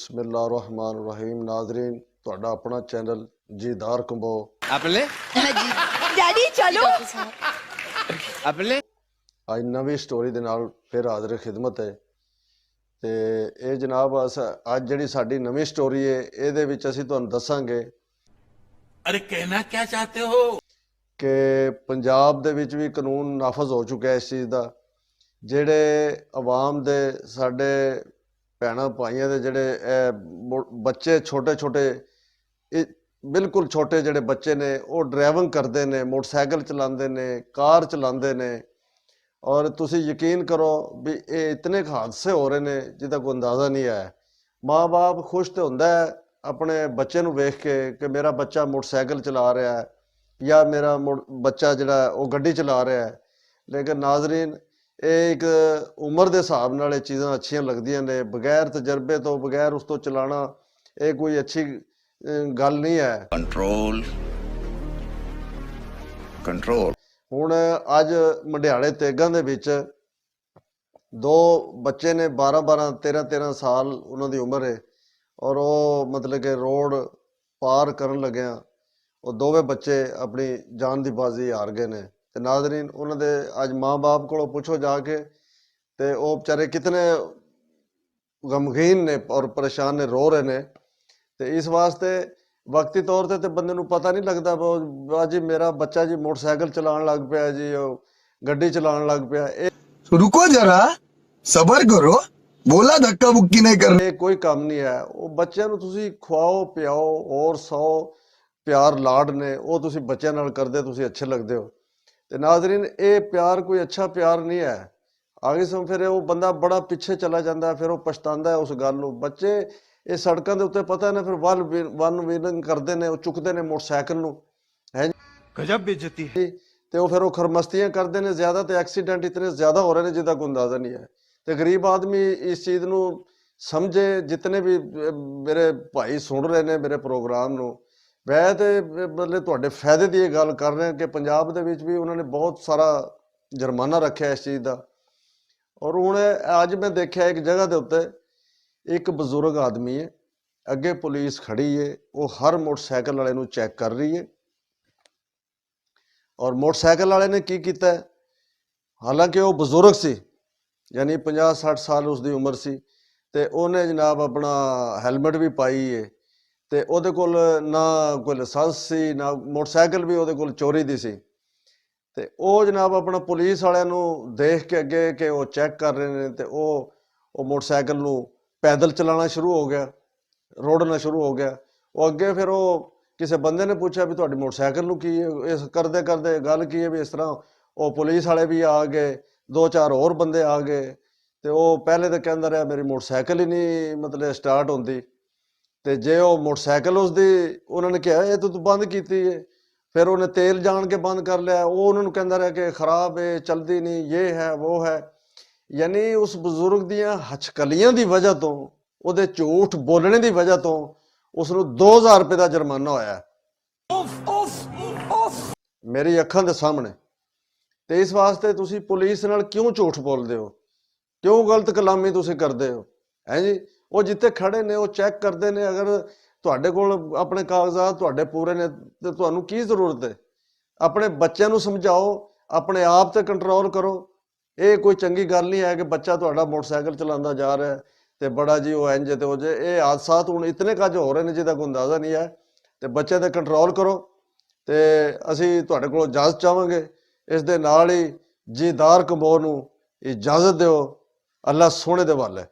बिस्मिल्लाहिर्रहमानिर्रहीम। नाजरीन, तुहाडा अपना चैनल जीदार कंबो अपने डैडी चलो अपने आज नवी स्टोरी दे नाल फिर हाज़र खिदमत है। ते ये जनाब अज जिहड़ी साडी नवी स्टोरी है इहदे विच असीं तुहानूं दस्सांगे अरे कहना क्या चाहते हो कि पंजाब दे विच भी कानून नाफज हो चुका है इस चीज़ दा। ਜਿਹੜੇ आवाम दे साडे भैणां भाइयां दे ਜਿਹੜੇ ਬੱਚੇ छोटे छोटे बिल्कुल छोटे ਜਿਹੜੇ ਬੱਚੇ ने ਉਹ ड्राइविंग करते ने, मोटरसाइकिल चलाते ने, कार चलाते ने और तुसी यकीन करो भी ये इतने हादसे हो रहे ने जिहदा कोई अंदाज़ा नहीं है। माँ बाप खुश तो हुंदा है अपने बच्चे नूं वेख के कि मेरा बच्चा मोटरसाइकिल चला रहा है या मेरा बच्चा जिहड़ा वो गड्डी चला रहा है, लेकिन नाजरीन एक उम्र के हिसाब नाल चीज़ां अच्छियां लगदियां ने। बगैर तजर्बे तो बगैर उस तो चलाना ये कोई अच्छी गल नहीं है। कंट्रोल कंट्रोल हुण अज मंडियाले तेगां दे विच दो बच्चे ने 12-12 13-13 साल उन्हां दी उम्र है और वो मतलब कि रोड पार करन लग्या वो दोवें बच्चे अपनी जान दी बाजी हार गए ने। ते नाजरीन उन्हां दे अज माँ बाप कोलों पुछो जाके ते वो बेचारे कितने गमगीन ने और परेशान ने, रो रहे ने। ते इस वास्ते वक्ती तौर ते बंदे नूं पता नहीं लगता जी मेरा बच्चा जी मोटरसाइकिल चलान लग पिया जी, गड्डी चलान लग पिया। रुको जरा सबर करो, बोला धक्का मुक्की नहीं करनी। कोई काम नहीं है। वो बच्चों नूं तुसीं खुआओ पियाओ और 100 प्यार लाड ने वो तुसीं बच्चों नाल करदे, तुसीं अच्छे लगदे हो। ते नाजरीन ये प्यार कोई अच्छा प्यार नहीं है। आगे सम फिर वो बंदा बड़ा पिछे चला जाता है, फिर वो पछतांदा है उस गल नूं। बच्चे ये सड़कों के उत्ते पता है ना फिर वन वीलिंग करते हैं, चुकते हैं मोटरसाइकिल नूं, है गजब बेइज्जती है। ते वो फिर वो खरमस्तियां करते हैं ज़्यादा, तो एक्सीडेंट इतने ज़्यादा हो रहे हैं जिसका कोई अंदाज़ा नहीं है। तो गरीब आदमी इस चीज़ नूं समझे। जितने भी मेरे भाई सुन रहे हैं मेरे प्रोग्राम नूं, वह तो मतलब तुहाडे फायदे की गल कर रहे हैं कि पंजाब दे विच भी उन्होंने बहुत सारा जुर्माना रखा इस चीज़ का। और हुण अज मैं देखा एक जगह के उत्ते एक बजुर्ग आदमी है, अगे पुलिस खड़ी है, वो हर मोटरसाइकिल वाले नूं चैक कर रही है। और मोटरसाइकिल वाले ने की कीता है, हालांकि वो बजुर्ग सी यानी 50-60 साल उसकी उम्र सी, ते उन्हें जनाब अपना हैलमेट भी पाई है, ते ਉਹਦੇ ਕੋਲ ना कोई लाइसेंस सी ना मोटरसाइकिल भी ਉਹਦੇ ਕੋਲ चोरी दी सी। ते ਉਹ जनाब अपना पुलिस वालिਆਂ ਨੂੰ देख के अगे कि वो चैक कर रहे हैं, तो वो मोटरसाइकिल ਨੂੰ पैदल चलाना शुरू हो गया, रोड़ना शुरू हो गया। वो अगे फिर वो किसी बंदे ने पूछा भी तुहाडी मोटरसाइकिल ਨੂੰ की इस करते करते गल की है भी इस तरह। वो पुलिस वाले भी आ गए, 2-4 होर बंदे आ गए। तो वो पहले तो कहता रहा मेरी मोटरसाइकिल ही नहीं मतलब स्टार्ट होंदी, तो जे वो मोटरसाइकिल उसकी उन्होंने कहा ये तो बंद की है, फिर उन्हें तेल जान के बंद कर लिया। वो उन्होंने कहता रहा कि खराब है, चलती नहीं, ये है वो है। यानी उस बजुर्ग दियां हचकलियां की वजह तो, वो झूठ बोलने की वजह तो उसनूं 2000 रुपये का जुर्माना होया मेरी अखां दे सामने। तो इस वास्ते तुसी पुलिस नाल क्यों झूठ बोलते हो, क्यों गलत कलामी तुसी करते हो, है जी। वो जिते खड़े ने वो चैक करते हैं। अगर तुहाडे कोल अपने कागजात तुहाडे पूरे ने तो तुहानूं की जरूरत है। अपने बच्चों नूं समझाओ, अपने आप ते कंट्रोल करो। ये कोई चंगी गल नहीं है कि बच्चा तुहाडा मोटरसाइकिल चलाता जा रहा है तो बड़ा जी वो इंज ते हो जाए। ये हादसात हुण इतने कज हो रहे हैं जिसका कोई अंदाज़ा नहीं है। तो बच्चे ते कंट्रोल करो। तो असीं तुहाडे कोलों इजाज़त चाहांगे। इस दे नाल ही जीदार कंबो नूं इजाज़त दिओ। अल्लाह सोहणे दे वाल है।